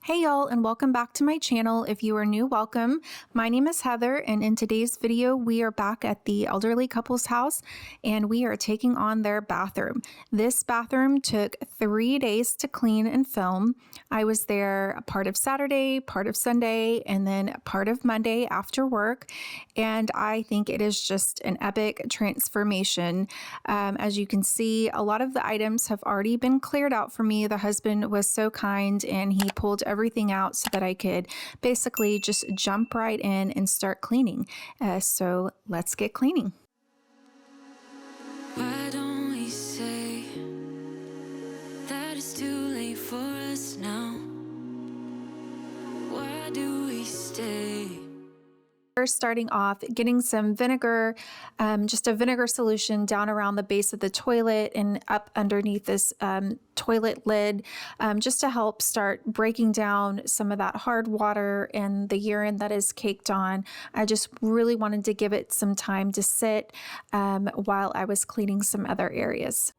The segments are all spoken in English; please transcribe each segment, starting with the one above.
Hey y'all, and welcome back to my channel. If you are new, welcome. My name is Heather, and in today's video we are back at the elderly couple's house and we are taking on their bathroom. This bathroom took 3 days to clean and film. I was there a part of Saturday, part of Sunday, and then part of Monday after work, and I think it is just an epic transformation. As you can see, a lot of the items have already been cleared out for me. The husband was so kind and he pulled everything out so that I could basically just jump right in and start cleaning. So let's get cleaning. Why don't we say that it's too late for us now? Why do we stay? First, starting off, getting some vinegar, just a vinegar solution down around the base of the toilet and up underneath this toilet lid, just to help start breaking down some of that hard water and the urine that is caked on. I just really wanted to give it some time to sit while I was cleaning some other areas.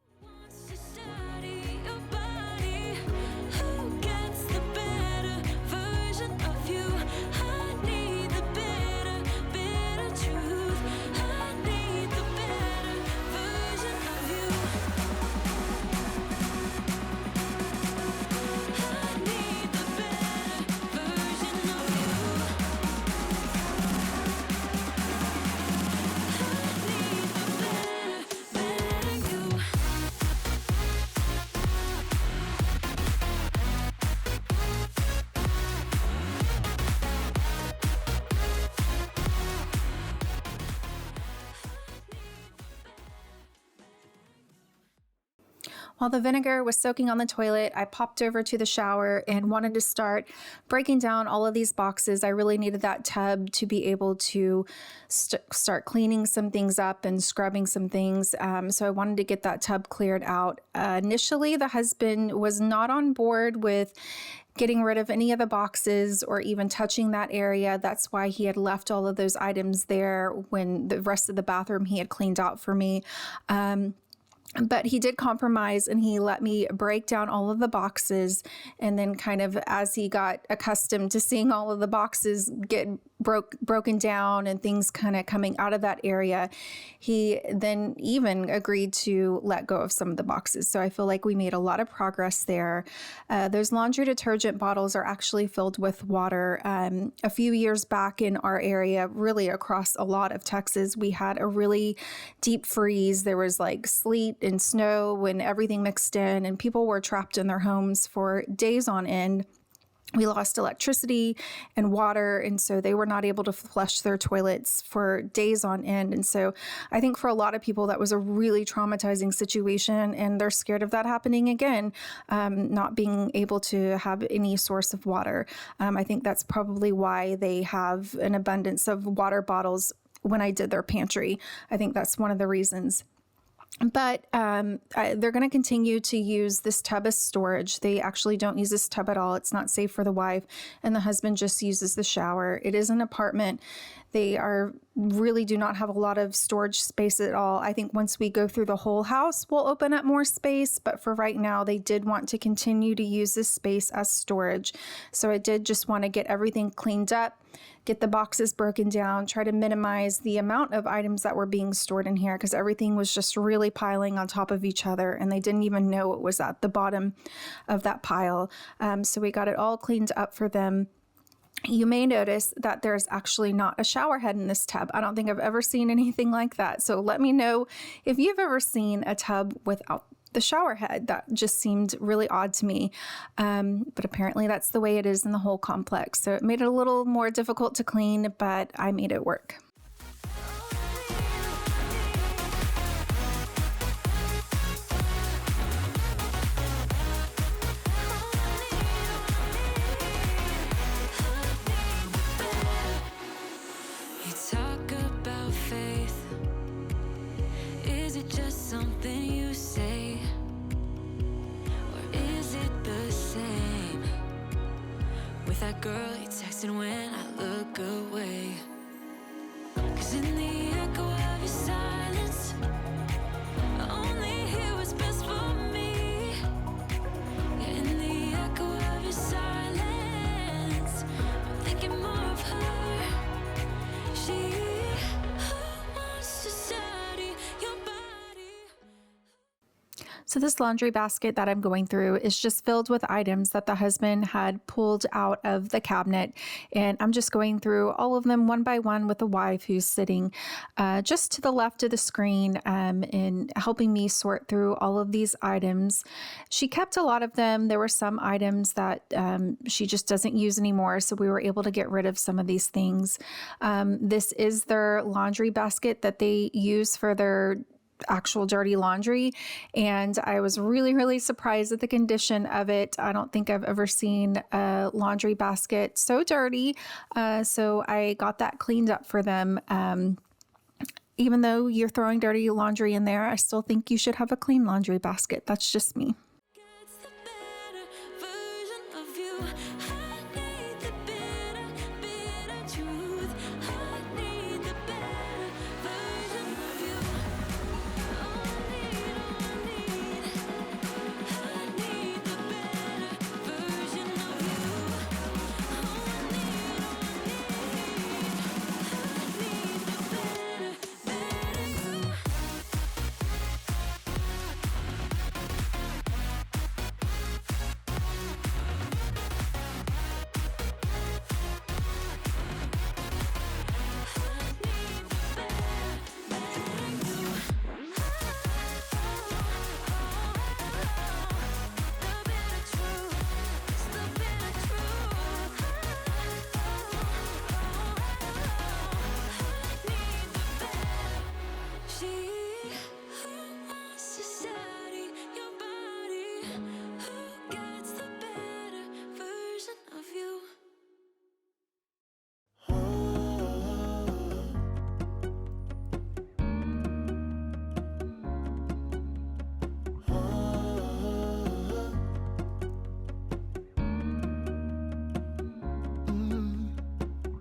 While the vinegar was soaking on the toilet, I popped over to the shower and wanted to start breaking down all of these boxes. I really needed that tub to be able to start cleaning some things up and scrubbing some things. So I wanted to get that tub cleared out. Initially, the husband was not on board with getting rid of any of the boxes or even touching that area. That's why he had left all of those items there when the rest of the bathroom he had cleaned out for me. But he did compromise and he let me break down all of the boxes, and then kind of as he got accustomed to seeing all of the boxes get broken down and things kind of coming out of that area, he then even agreed to let go of some of the boxes. So I feel like we made a lot of progress there. Those laundry detergent bottles are actually filled with water. A few years back in our area, really across a lot of Texas, we had a really deep freeze. There was like sleet and snow and everything mixed in, and people were trapped in their homes for days on end. We lost electricity and water, and so they were not able to flush their toilets for days on end. And so I think for a lot of people, that was a really traumatizing situation, and they're scared of that happening again, not being able to have any source of water. I think that's probably why they have an abundance of water bottles when I did their pantry. I think that's one of the reasons. But they're going to continue to use this tub as storage. They actually don't use this tub at all. It's not safe for the wife, and the husband just uses the shower. It is an apartment. They really do not have a lot of storage space at all. I think once we go through the whole house, we'll open up more space. But for right now, they did want to continue to use this space as storage. So I did just want to get everything cleaned up, get the boxes broken down, try to minimize the amount of items that were being stored in here, because everything was just really piling on top of each other and they didn't even know what was at the bottom of that pile. So we got it all cleaned up for them. You may notice that there's actually not a shower head in this tub. I don't think I've ever seen anything like that. So let me know if you've ever seen a tub without the shower head. That just seemed really odd to me. But apparently that's the way it is in the whole complex. So it made it a little more difficult to clean, but I made it work. That girl you texting when I look away, 'cause in the echo of your silence I only hear what's best for me. Yeah, in the echo of your silence So, this laundry basket that I'm going through is just filled with items that the husband had pulled out of the cabinet. And I'm just going through all of them one by one with the wife who's sitting just to the left of the screen and helping me sort through all of these items. She kept a lot of them. There were some items that she just doesn't use anymore. So, we were able to get rid of some of these things. This is their laundry basket that they use for their actual dirty laundry, and I was really surprised at the condition of it. I don't think I've ever seen a laundry basket so dirty, so I got that cleaned up for them. Even though you're throwing dirty laundry in there, I still think you should have a clean laundry basket. That's just me. Gets the better version of you. I need the bitter truth. I need the better version of you. I need the better version of you. I need the better you.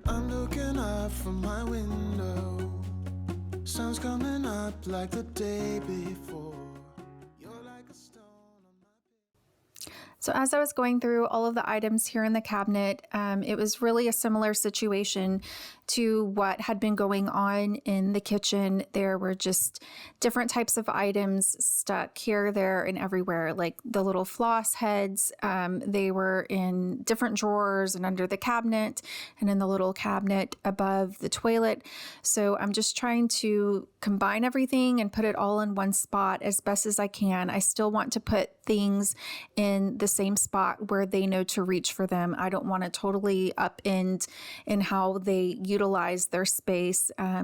I'm looking up from my window. Sun's coming up like the day before. You're like a stone on my... So as I was going through all of the items here in the cabinet, it was really a similar situation to what had been going on in the kitchen. There were just different types of items stuck here, there, and everywhere, like the little floss heads. They were in different drawers and under the cabinet and in the little cabinet above the toilet. So I'm just trying to combine everything and put it all in one spot as best as I can. I still want to put things in the same spot where they know to reach for them. I don't want to totally upend in how they utilize their space. I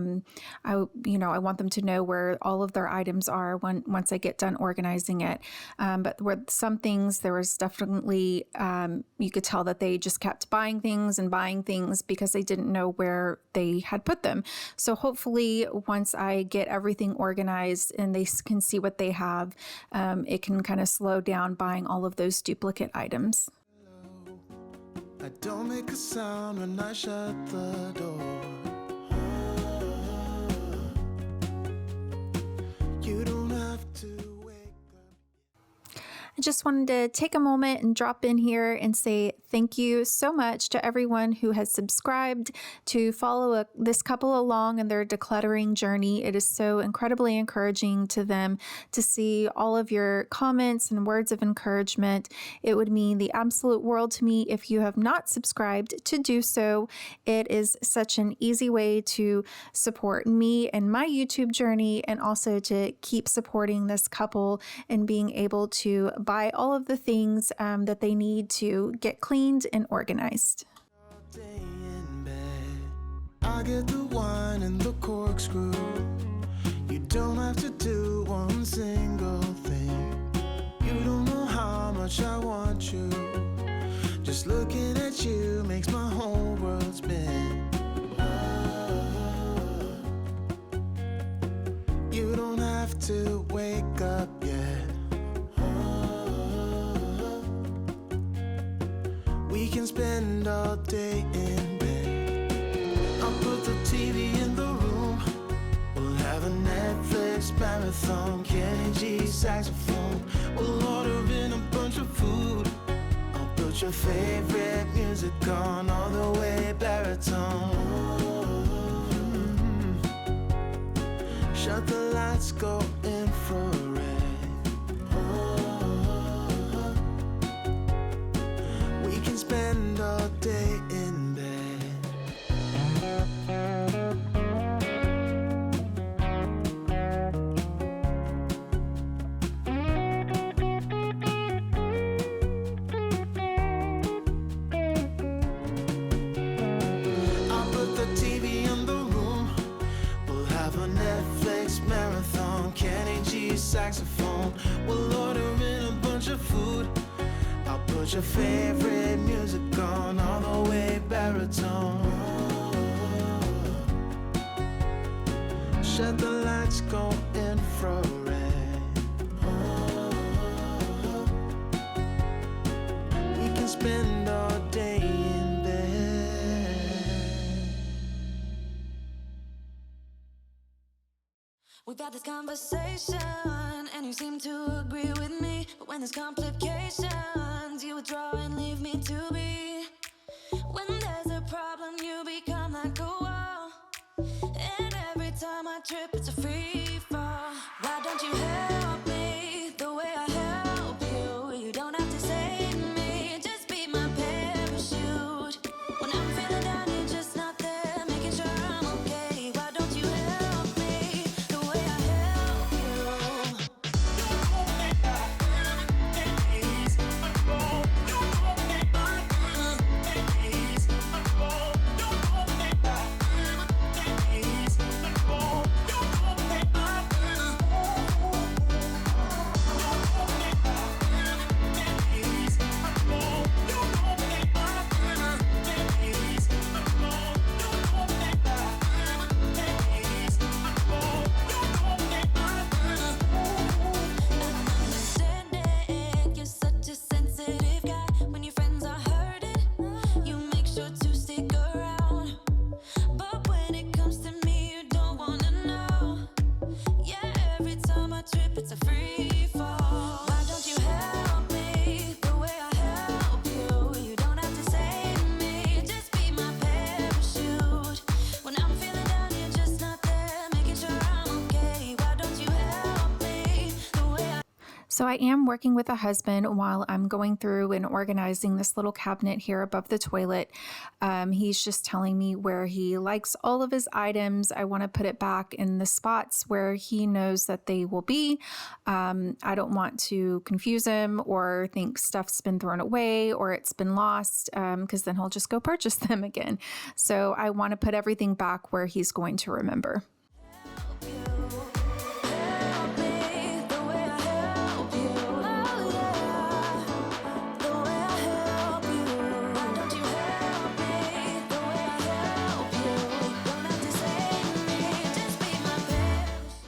want them to know where all of their items are once I get done organizing it. But with some things, there was definitely, you could tell that they just kept buying things because they didn't know where they had put them. So hopefully once I get everything organized and they can see what they have, it can kind of slow down buying all of those duplicate items. I don't make a sound when I shut the door. You don't have to wake up. I just wanted to take a moment and drop in here and say thank you so much to everyone who has subscribed to follow this couple along in their decluttering journey. It is so incredibly encouraging to them to see all of your comments and words of encouragement. It would mean the absolute world to me if you have not subscribed to do so. It is such an easy way to support me and my YouTube journey, and also to keep supporting this couple and being able to buy all of the things that they need to get cleaned and organized. Day in bed, I get the wine and the corkscrew. You don't have to do one single thing. You don't know how much I want you. Just looking at you makes my whole world spin. You don't have to wake up yet. We can spend all day in bed. I'll put the TV in the room. We'll have a Netflix marathon. Kenny G saxophone. We'll order in a bunch of food. I'll put your favorite music on all the way baritone. Shut the lights, go infrared. your favorite music on all the way baritone. Shut the lights, go infrared. We can spend all day in bed. We've had this conversation, and you seem to agree with me. But when there's complications, you withdraw and leave me to be. When there's a problem, you become like a wall. And every time I trip, it's a free fall. Why don't you help me the way I help you? You don't have to save me, just be my parachute. When I'm feeling down, you're just not there, making sure I'm okay. Why don't you help me the way I help you? Understanding, you're such a sensitive guy. When your friends are hurting, you make sure to stick around. But when it comes to me, you don't wanna know. Yeah, every time I trip, it's a free fall. Why don't you help me the way I help you? You don't have to save me, just be my parachute. When I'm feeling down, you're just not there, making sure I'm okay. Why don't you help me the way I So I am working with a husband while I'm going through and organizing this little cabinet here above the toilet. He's just telling me where he likes all of his items. I want to put it back in the spots where he knows that they will be. I don't want to confuse him or think stuff's been thrown away or it's been lost, because then he'll just go purchase them again. So I want to put everything back where he's going to remember. help you. Help me the way I help you. Oh yeah, the way I help you. Why don't you help me the way I help you? Don't have to save me, just be my parachute.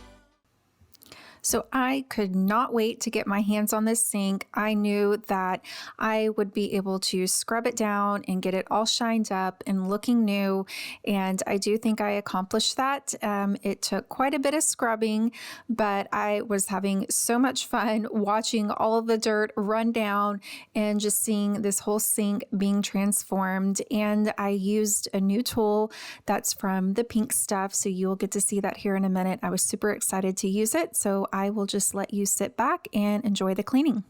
So I could not wait to get my hands on this sink. I knew that I would be able to scrub it down and get it all shined up and looking new. And I do think I accomplished that. It took quite a bit of scrubbing, but I was having so much fun watching all of the dirt run down and just seeing this whole sink being transformed. And I used a new tool that's from the Pink Stuff. So you'll get to see that here in a minute. I was super excited to use it. So I will just let you sit back and enjoy the cleaning.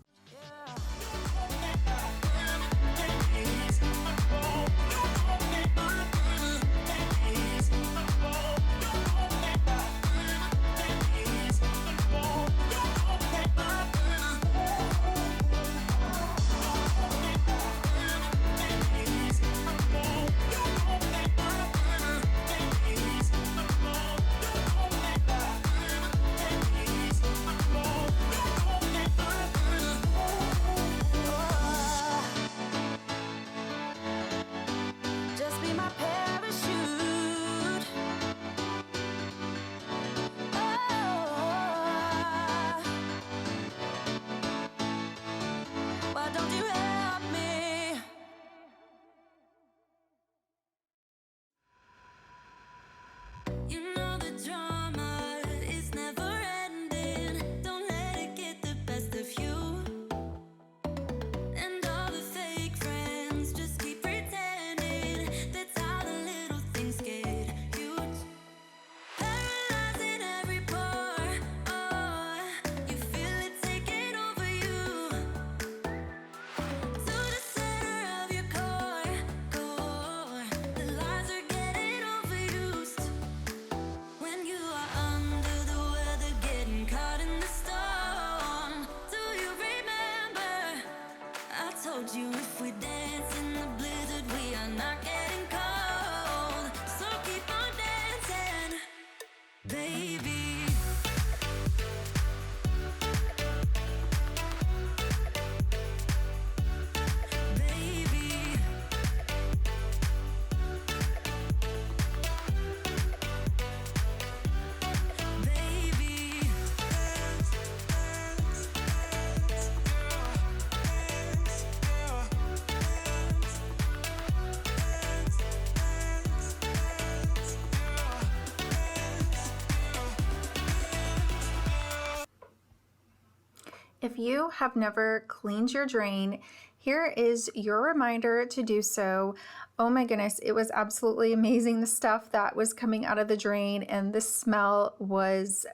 If you have never cleaned your drain, here is your reminder to do so. Oh my goodness, it was absolutely amazing, the stuff that was coming out of the drain, and the smell was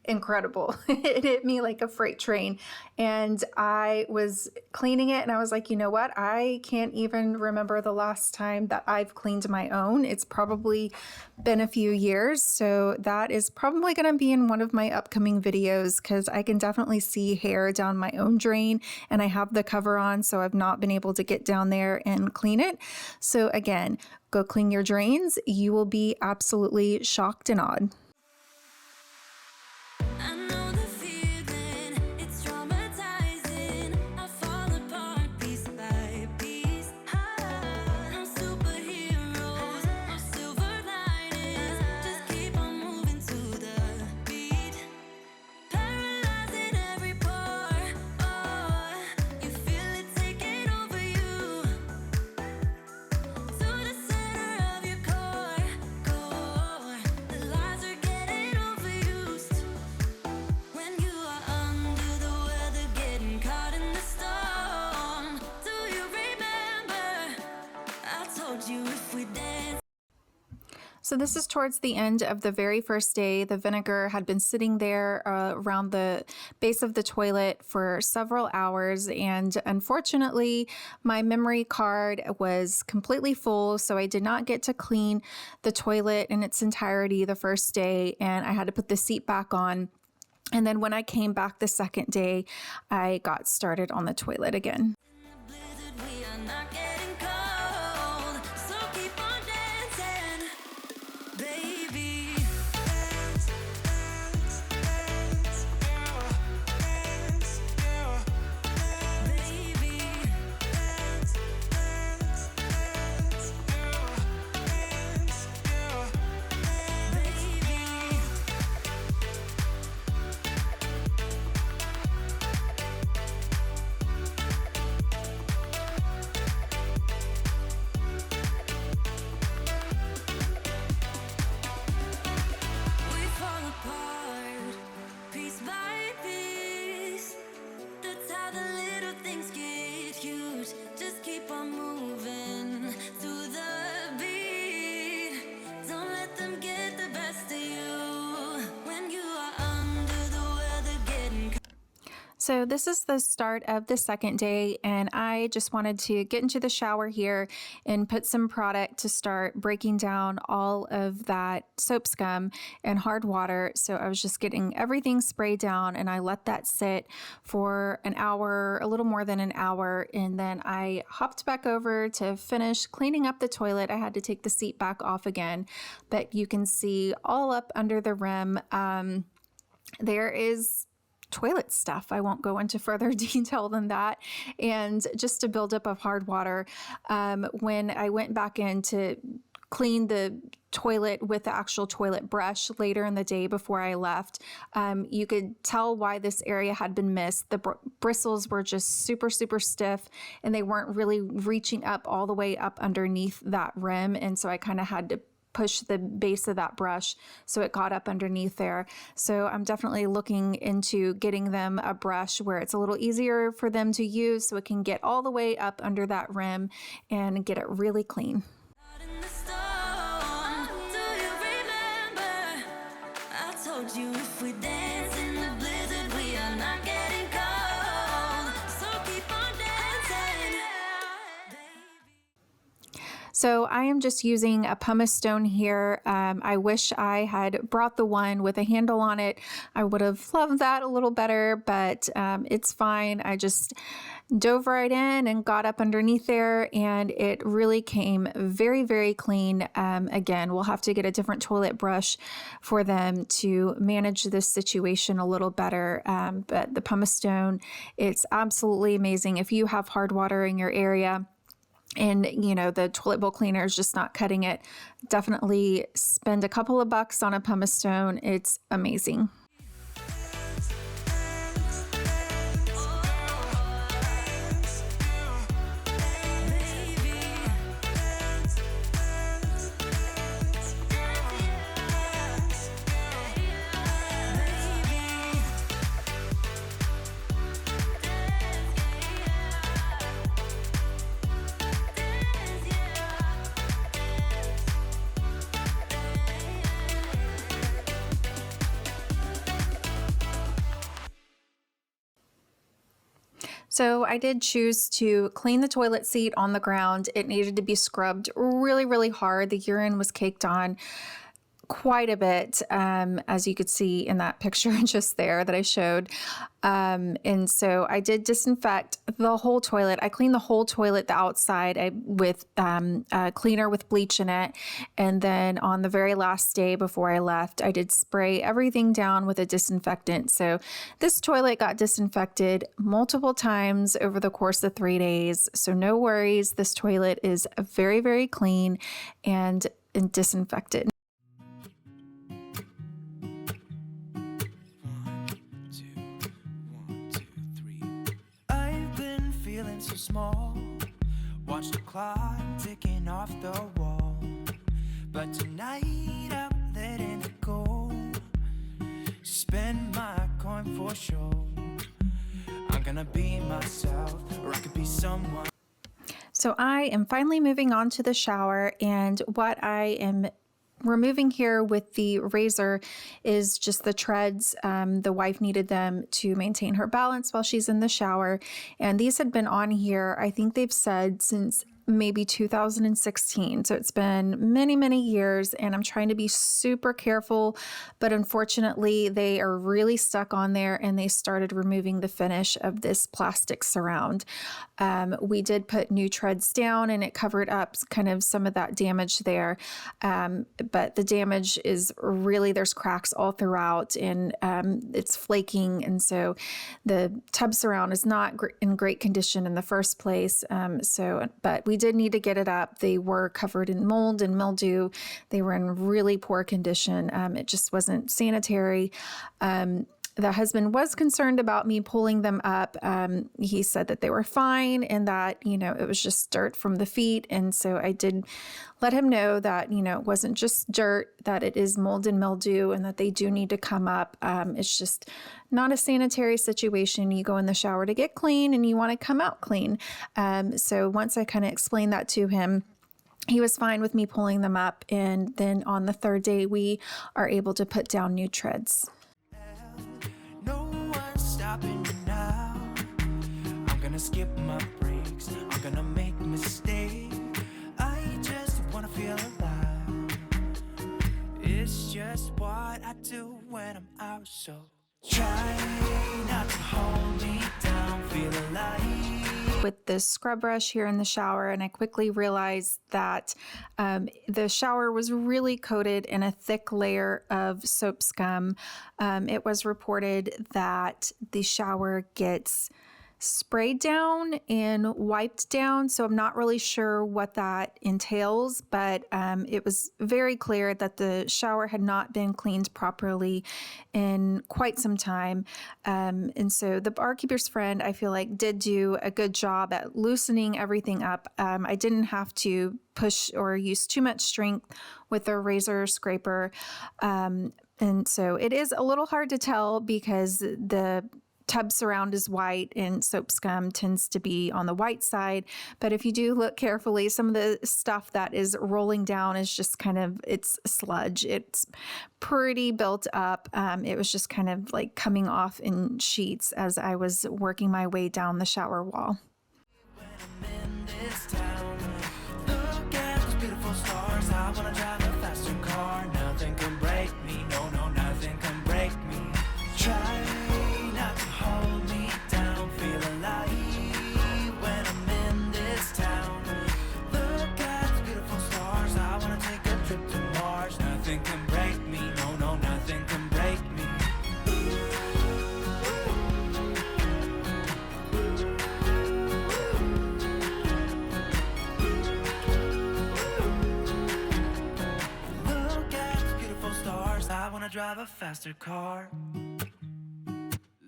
incredible. It hit me like a freight train, and I was cleaning it and I was like, you know what? I can't even remember the last time that I've cleaned my own. It's probably been a few years. So that is probably going to be in one of my upcoming videos, because I can definitely see hair down my own drain, and I have the cover on, so I've not been able to get down there and clean it. So again, go clean your drains. You will be absolutely shocked and awed. I know the feeling, it's traumatizing. I fall apart piece by piece. No superheroes, no silver linings. Just keep on moving to the beat. Paralyzing every pore. Oh, you feel it taking over you. To the center of your core. The lies are getting overused. When you are under the weather, getting caught in the storm. Do you remember? I told you if we dance. So this is towards the end of the very first day. The vinegar had been sitting there around the base of the toilet for several hours, and unfortunately my memory card was completely full, so I did not get to clean the toilet in its entirety the first day, and I had to put the seat back on. And then when I came back the second day, I got started on the toilet again. In the blizzard, we are not getting cold. So keep on dancing, baby. Dance, dance, dance, dance, baby. Dance, dance, dance, baby. We fall apart, piece by piece. That's how the little things get huge. Just keep on moving to the beat. Don't let them get the best of you. When you are under the weather, getting So this is the start of the second day, and I just wanted to get into the shower here and put some product to start breaking down all of that soap scum and hard water. So I was just getting everything sprayed down, and I let that sit for an hour, a little more than an hour, and then I hopped back over to finish cleaning up the toilet. I had to take the seat back off again, but you can see all up under the rim, there is toilet stuff. I won't go into further detail than that. And just a buildup of hard water. When I went back in to clean the toilet with the actual toilet brush later in the day before I left, you could tell why this area had been missed. The bristles were just super, super stiff, and they weren't really reaching up all the way up underneath that rim. And so I kind of had to push the base of that brush so it got up underneath there. So I'm definitely looking into getting them a brush where it's a little easier for them to use, so it can get all the way up under that rim and get it really clean. out in the storm. Do you remember? I told you if we dance in the blizzard, we are not getting cold. So keep on dancing, baby. So I am just using a pumice stone here. I wish I had brought the one with a handle on it. I would have loved that a little better, but it's fine. I just dove right in and got up underneath there, and it really came very, very clean. Again, we'll have to get a different toilet brush for them to manage this situation a little better. But the pumice stone, it's absolutely amazing. If you have hard water in your area, and you know the toilet bowl cleaner is just not cutting it, definitely spend a couple of bucks on a pumice stone. It's amazing. So I did choose to clean the toilet seat on the ground. It needed to be scrubbed really, really hard. The urine was caked on quite a bit, as you could see in that picture just there that I showed. And so I did disinfect the whole toilet. I cleaned the whole toilet, the outside, with a cleaner with bleach in it. And then on the very last day before I left, I did spray everything down with a disinfectant. So this toilet got disinfected multiple times over the course of 3 days. So no worries. This toilet is very, very clean and disinfected. So small, watch the clock ticking off the wall, but tonight I'm letting it go. Spend my coin for sure. I'm gonna be myself, or I could be someone. So I am finally moving on to the shower, and what I am removing here with the razor is just the treads. The wife needed them to maintain her balance while she's in the shower. And these had been on here, I think they've said since maybe 2016. So it's been many, many years, and I'm trying to be super careful, but unfortunately they are really stuck on there, and they started removing the finish of this plastic surround. We did put new treads down, and it covered up kind of some of that damage there. But the damage is really, there's cracks all throughout, and it's flaking. And so the tub surround is not in great condition in the first place. But we did need to get it up. They were covered in mold and mildew. They were in really poor condition. It just wasn't sanitary. The husband was concerned about me pulling them up. He said that they were fine, and that, it was just dirt from the feet. And so I did let him know that, it wasn't just dirt, that it is mold and mildew, and that they do need to come up. It's just not a sanitary situation. You go in the shower to get clean, and you want to come out clean. So once I kind of explained that to him, he was fine with me pulling them up. And then on the third day, we are able to put down new treads. I'm gonna skip my breaks, I'm gonna make mistakes. I just wanna feel alive. It's just what I do when I'm out, so try not to hold me down, feel alive. With the scrub brush here in the shower, and I quickly realized that the shower was really coated in a thick layer of soap scum. It was reported that the shower gets sprayed down and wiped down, so I'm not really sure what that entails, but it was very clear that the shower had not been cleaned properly in quite some time. And so the barkeeper's friend, I feel like, did do a good job at loosening everything up. I didn't have to push or use too much strength with the razor scraper. And so it is a little hard to tell because the tub surround is white and soap scum tends to be on the white side. But if you do look carefully, some of the stuff that is rolling down is just it's sludge. It's pretty built up. It was just kind of like coming off in sheets as I was working my way down the shower wall. When I'm in this town, look at those beautiful stars. I wanna drive a faster car. Nothing can break me. No, nothing can break me. Try not to hold me down, feel alive when I'm in this town. Look at the beautiful stars, I wanna take a trip to Mars. Nothing can break me, no, nothing can break me. Look at the beautiful stars, I wanna drive a faster car.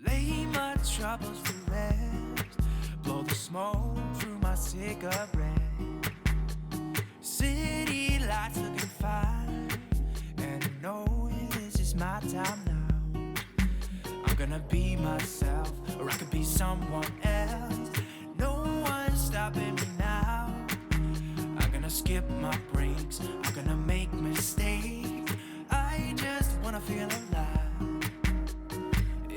Lay my troubles to rest, blow the smoke through my cigarette. City lights looking fine, and I know this is my time now. I'm gonna be myself, or I could be someone else. No one's stopping me now. I'm gonna skip my breaks, I'm gonna make mistakes. I just wanna feel alive.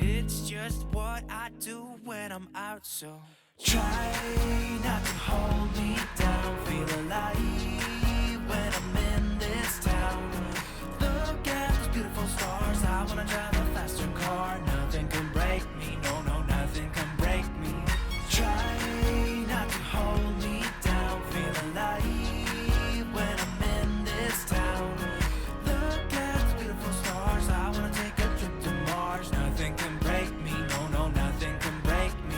It's just what I do when I'm out, so Try not to hold me down, feel alive when I'm in this town. Look at those beautiful stars, I wanna drive a faster car. Nothing can break me, no, no, nothing can break me. Try not to hold me down, feel alive when I'm in this town. Look at those beautiful stars, I wanna take a trip to Mars. Nothing can break me, no, no, nothing can break me.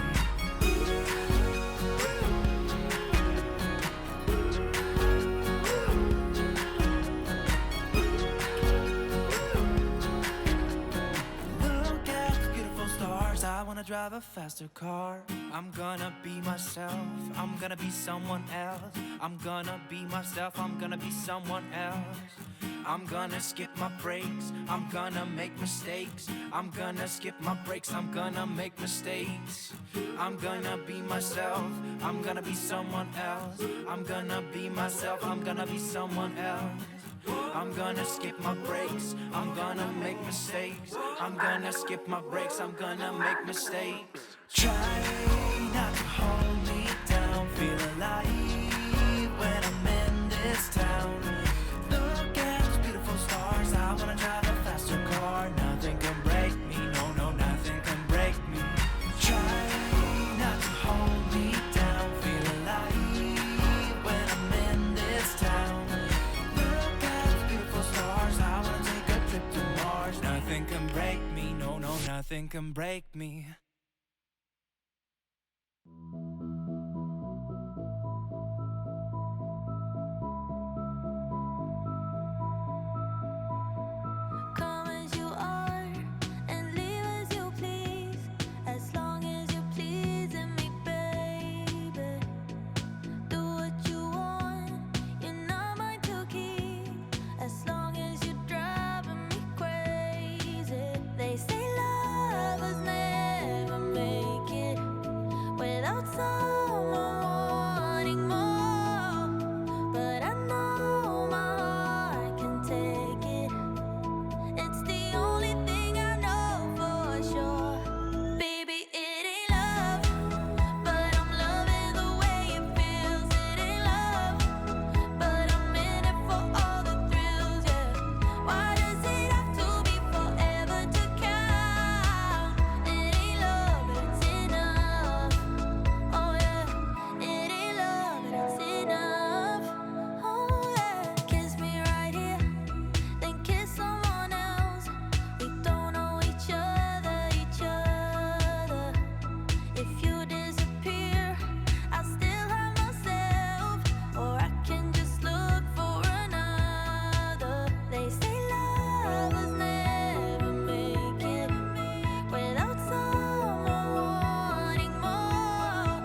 Look at the beautiful stars, I wanna drive a faster car. I'm gonna be myself, I'm gonna be someone else. I'm gonna be myself, I'm gonna be someone else. I'm gonna skip my breaks, I'm gonna make mistakes. I'm gonna skip my breaks, I'm gonna make mistakes. I'm gonna be myself, I'm gonna be someone else. I'm gonna be myself, I'm gonna be someone else. I'm gonna skip my breaks, I'm gonna make mistakes. I'm gonna skip my breaks, I'm gonna make mistakes. Try not to hold me down, feel alive when I'm in this town. Look at those beautiful stars, I wanna drive a faster car. Nothing can break me, no, no, nothing can break me. Try not to hold me down, feel alive when I'm in this town. Look at those beautiful stars, I wanna take a trip to Mars. Nothing can break me, no, no, nothing can break me. Come as you are and leave as you please, as long as you're pleasing me, baby. Do what you want, you're not mine to keep, as long as you're driving me crazy. They say lovers never make it without someone wanting more, but I know my heart can take it. It's the only thing I know for sure. Baby, it ain't love, but I'm loving the way it feels. It ain't love, but I'm in it for all the thrills, yeah. Why does it have to be forever to count? It ain't love, but it's enough. Oh yeah, it ain't love, but it's enough. Oh yeah, kiss me right here, then kiss someone else. We don't know each other, each other. If you disappear, I still have myself, or I can just look for another. They say lovers never make it without someone wanting more,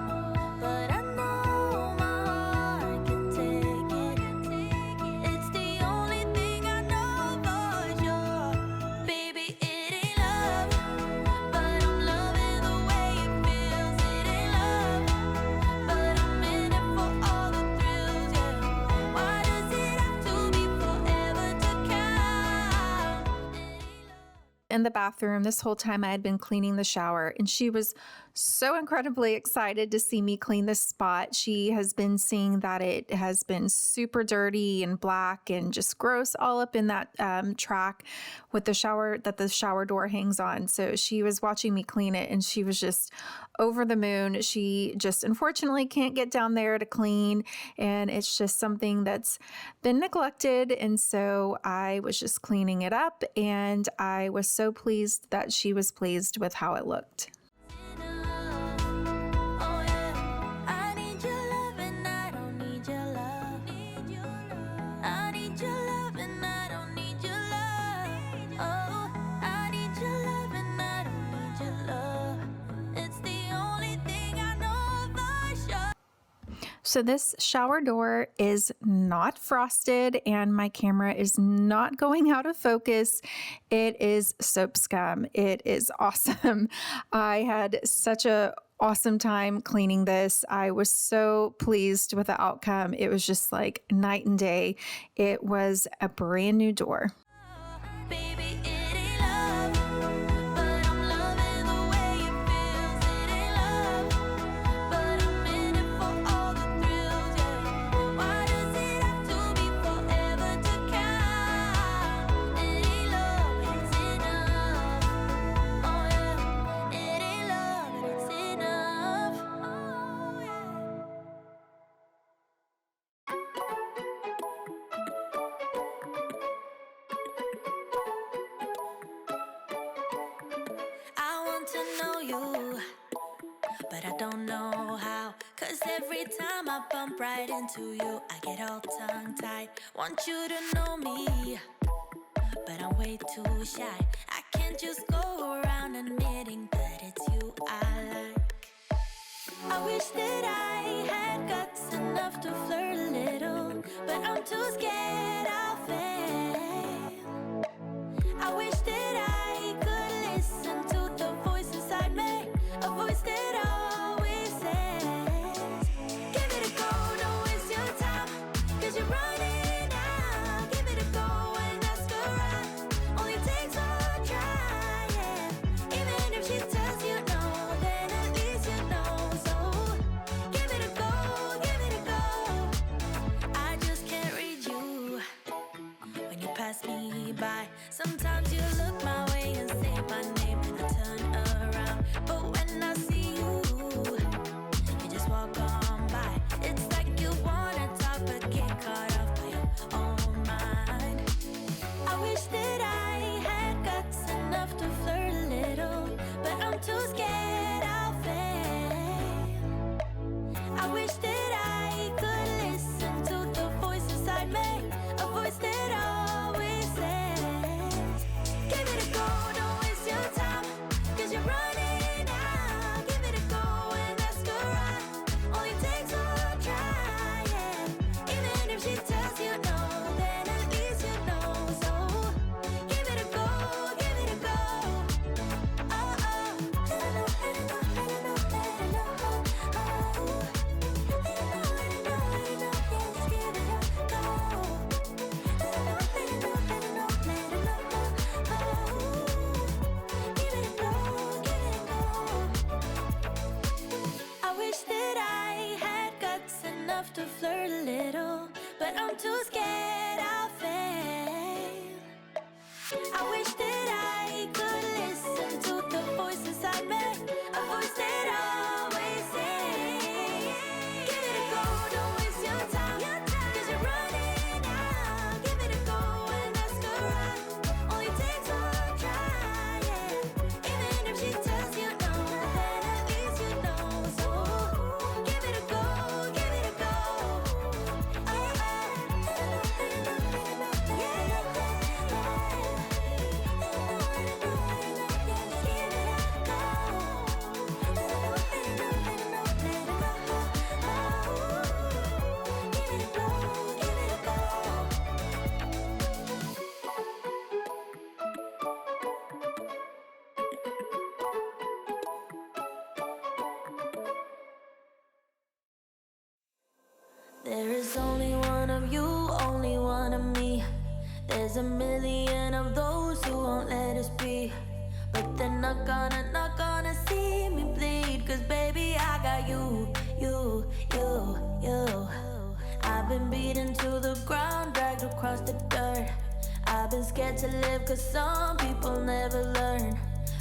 but I know my heart can take it. It's the only thing I know for sure. Baby, it ain't love, but I'm loving the way it feels. It ain't love, but I'm in it for all the thrills, yeah. Why does it have to be forever to count? It ain't love. In the bathroom this whole time I had been cleaning the shower, and she was so incredibly excited to see me clean this spot. She has been seeing that it has been super dirty and black and just gross all up in that track with the shower that the shower door hangs on. So she was watching me clean it and she was just over the moon. She just unfortunately can't get down there to clean, and it's just something that's been neglected. And so I was just cleaning it up, and I was so pleased that she was pleased with how it looked. Oh yeah, I need your love and I don't need your love. I need your love and I don't need your love. Oh, I need your love and I don't need your love. It's the only thing I know for sure. So this shower door is not frosted and my camera is not going out of focus. It is soap scum. It is awesome. I had such a awesome time cleaning this. I was so pleased with the outcome. It was just like night and day. It was a brand new door. Baby, it ain't love, but I'm loving the way it feels. It ain't love, but know you, but I don't know how. Cause every time I bump right into you, I get all tongue-tied. Want you to know me, but I'm way too shy. I can't just go around admitting that it's you I like. I wish that I had guts enough to flirt a little, but I'm too scared I'll fail. I wish that I could listen to the voice inside me, a voice that always says, give it a go, don't waste your time, cause you're running out. Give it a go and ask her out, only takes one try, yeah. Even if she tells you no, then at least you know. So give it a go, give it a go. I just can't read you when you pass me by. Sometimes you look my way and say my name and I turn around, but when I see you, you just walk on by. It's like you wanna talk but get caught off by your own mind. I wish that I had guts enough to flirt a little, but I'm too scared I'll fail. I wish that I could listen to the voice inside me, a voice that always says, give it a go, don't waste your time, cause you're running out. Give it a go and ask her out, only takes one try, yeah. Even if she tells you no, then at least you know. So give it a go, give it a go. Oh, oh. Let her know, let her know, let her know, let her know. Oh, let her know, let her know, let her know. Yeah, just give it a go. Let her know, let her know, let her know, let her know. Oh, give it a go, give it a go. I wish that I had guts enough to flirt a little, but I'm too scared I'll fail. I wish that I could listen to the voice inside me, a voice that always says, give it a go, don't waste your time, cause you're running out. Give it a go and ask her out, only takes one try, yeah. Even if she tells you no, then at least you know. So give it a go, give it a go. Oh, oh. Let her know, let her know, let her know, yeah, yeah. There is only one of you, only one of me. There's a million of those who won't let us be, but they're not gonna see me bleed. Cause baby, I got you, you, you, you. I've been beaten to the ground, dragged across the dirt. I've been scared to live cause some people never learn,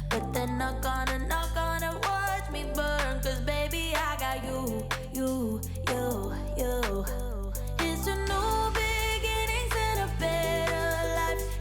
but they're not gonna watch me burn. Cause baby, I got you, you, you, you. It's a new beginnings and a better life.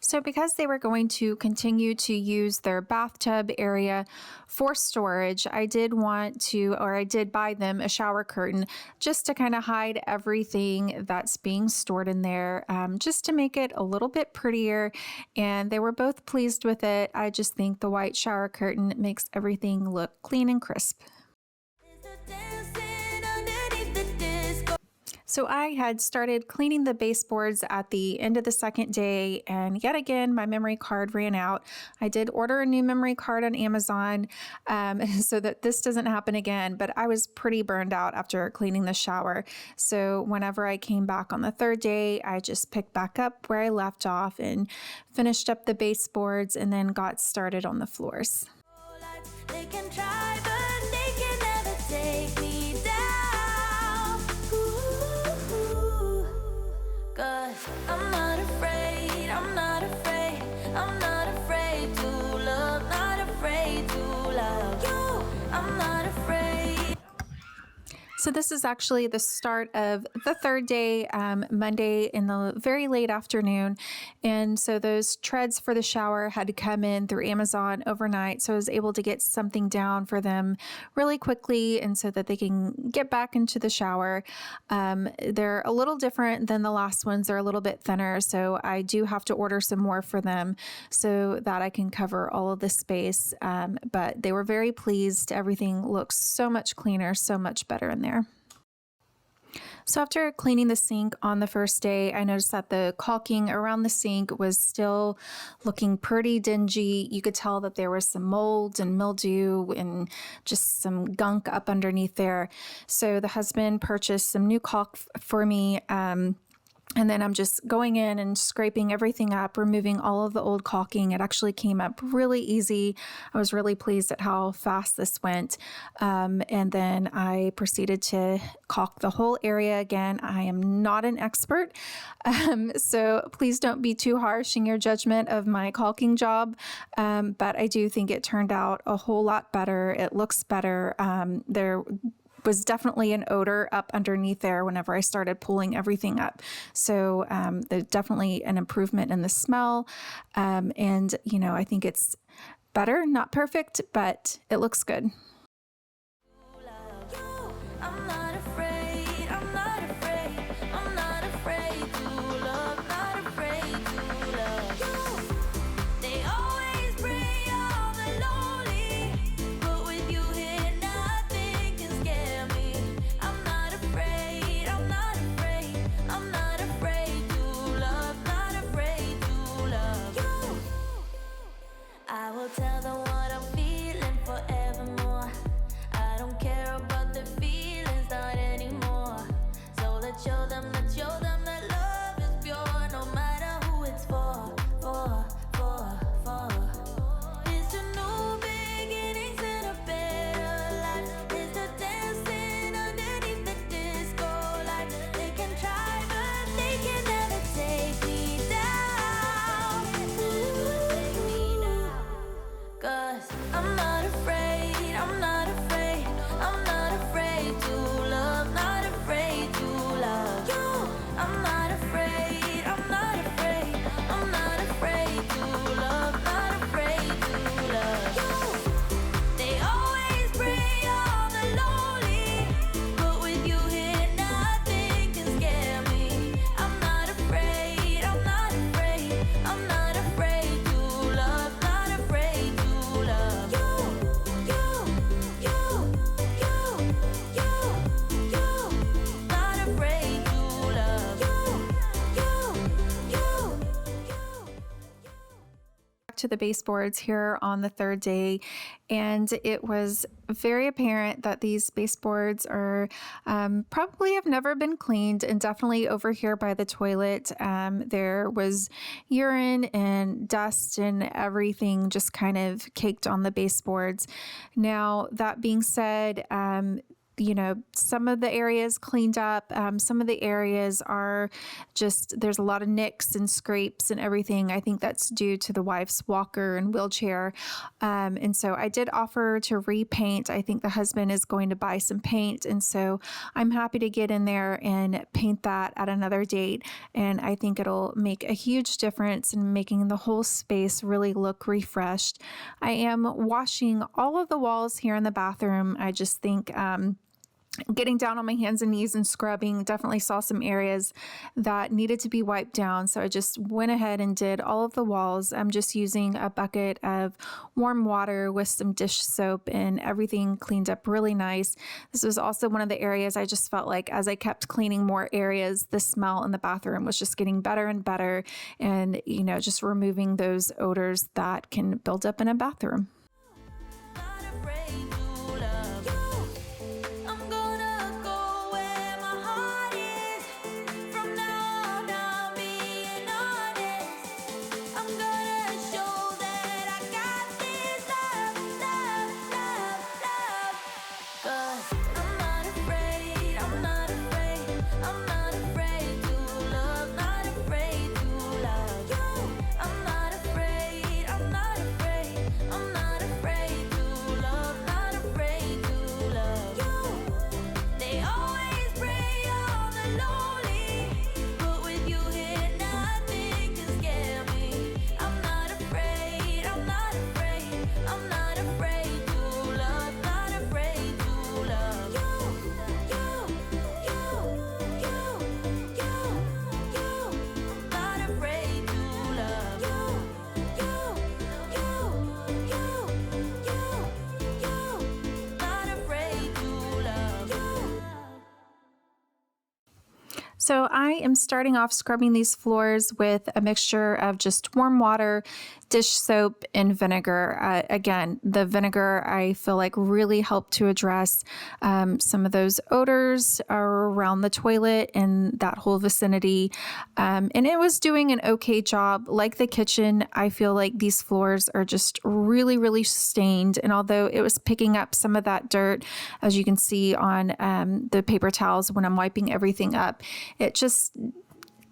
So because they were going to continue to use their bathtub area for storage, I did buy them a shower curtain just to kind of hide everything that's being stored in there, just to make it a little bit prettier. And they were both pleased with it. I just think the white shower curtain makes everything look clean and crisp. Dancing underneath the disco. So I had started cleaning the baseboards at the end of the second day, and yet again, my memory card ran out. I did order a new memory card on Amazon so that this doesn't happen again, but I was pretty burned out after cleaning the shower. So whenever I came back on the third day, I just picked back up where I left off and finished up the baseboards and then got started on the floors. They can try, but they can never take me down. Ooh, 'cause I'm not afraid, I'm not afraid, I'm not afraid to love, not afraid to love you. I'm not afraid. So this is actually the start of the third day, Monday in the very late afternoon. And so those treads for the shower had to come in through Amazon overnight. So I was able to get something down for them really quickly and so that they can get back into the shower. They're a little different than the last ones. They're a little bit thinner. So I do have to order some more for them so that I can cover all of the space. But they were very pleased. Everything looks so much cleaner, so much better in there. So after cleaning the sink on the first day, I noticed that the caulking around the sink was still looking pretty dingy. You could tell that there was some mold and mildew and just some gunk up underneath there. So the husband purchased some new caulk for me. And then I'm just going in and scraping everything up, removing all of the old caulking. It actually came up really easy. I was really pleased at how fast this went. And then I proceeded to caulk the whole area again. I am not an expert, so please don't be too harsh in your judgment of my caulking job. But I do think it turned out a whole lot better. It looks better. There was definitely an odor up underneath there whenever I started pulling everything up. So there's definitely an improvement in the smell. And, you know, I think it's better, not perfect, but it looks good. I'm not afraid, I'm not afraid, I'm not afraid to love, not afraid to love you. They always bring all the lonely, but with you here nothing can scare me. I'm not afraid, I'm not afraid, I'm not afraid to love, not afraid to love you. I will tell them what I'm feeling forevermore. I don't care about the feelings, not anymore. So let's show them that love is pure, no matter who it's for. It's a new beginnings and a better life. It's the dancing underneath the disco light. They can try, but they can never take me down. Take me down. 'Cause I'm not afraid, I'm not afraid, I'm not afraid to love, not afraid to love you. I'm not afraid, I'm not afraid, I'm not afraid to love, not afraid to love you. They always bring all the lonely, but with you here nothing can scare me. I'm not afraid, I'm not afraid, I'm not afraid to love, not afraid to love you. Not afraid to love you. Back to the baseboards here on the third day, and it was very apparent that these baseboards are probably have never been cleaned, and definitely over here by the toilet there was urine and dust and everything just kind of caked on the baseboards. Now that being said, you know, some of the areas cleaned up. Some of the areas are just, there's a lot of nicks and scrapes and everything. I think that's due to the wife's walker and wheelchair. And so I did offer to repaint. I think the husband is going to buy some paint. And so I'm happy to get in there and paint that at another date. And I think it'll make a huge difference in making the whole space really look refreshed. I am washing all of the walls here in the bathroom. I just think, getting down on my hands and knees and scrubbing, definitely saw some areas that needed to be wiped down. So I just went ahead and did all of the walls. I'm just using a bucket of warm water with some dish soap, and everything cleaned up really nice. This was also one of the areas I just felt like as I kept cleaning more areas, the smell in the bathroom was just getting better and better. And, you know, just removing those odors that can build up in a bathroom. Not afraid to love you. I'm gonna go where my heart is. From now on, I'm being honest. I'm gonna show that I got this love, love, love, love. 'Cause I'm not afraid, I'm not afraid, I'm not afraid to love, not afraid to love you. I'm not afraid, I'm not afraid, I'm not So I am starting off scrubbing these floors with a mixture of just warm water, dish soap, and vinegar. Again, the vinegar I feel like really helped to address some of those odors around the toilet and that whole vicinity. And it was doing an okay job. Like the kitchen, I feel like these floors are just really, really stained. And although it was picking up some of that dirt, as you can see on the paper towels when I'm wiping everything up, it just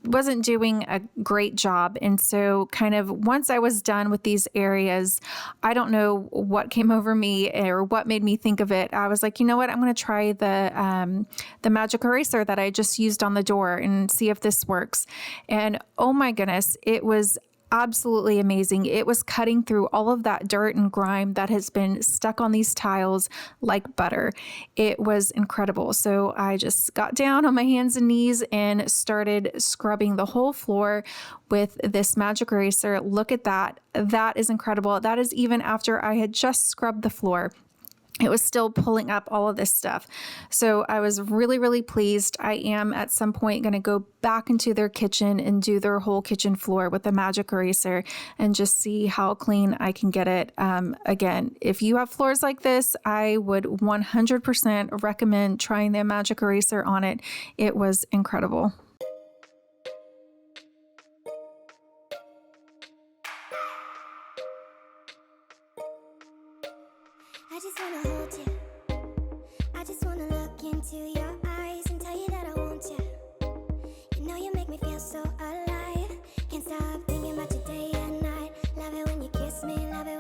wasn't doing a great job. And so kind of once I was done with these areas, I don't know what came over me or what made me think of it. I was like, you know what? I'm going to try the magic eraser that I just used on the door and see if this works. And oh my goodness, it was absolutely amazing. It was cutting through all of that dirt and grime that has been stuck on these tiles like butter. It was incredible. So I just got down on my hands and knees and started scrubbing the whole floor with this magic eraser. Look at that. That is incredible. That is even after I had just scrubbed the floor. It was still pulling up all of this stuff. So I was really, really pleased. I am at some point going to go back into their kitchen and do their whole kitchen floor with a magic eraser and just see how clean I can get it. Again, if you have floors like this, I would 100% recommend trying the magic eraser on it. It was incredible. I just wanna hold you. I just wanna look into your eyes and tell you that I want you. You know you make me feel so alive. Can't stop thinking about you day and night. Love it when you kiss me, love it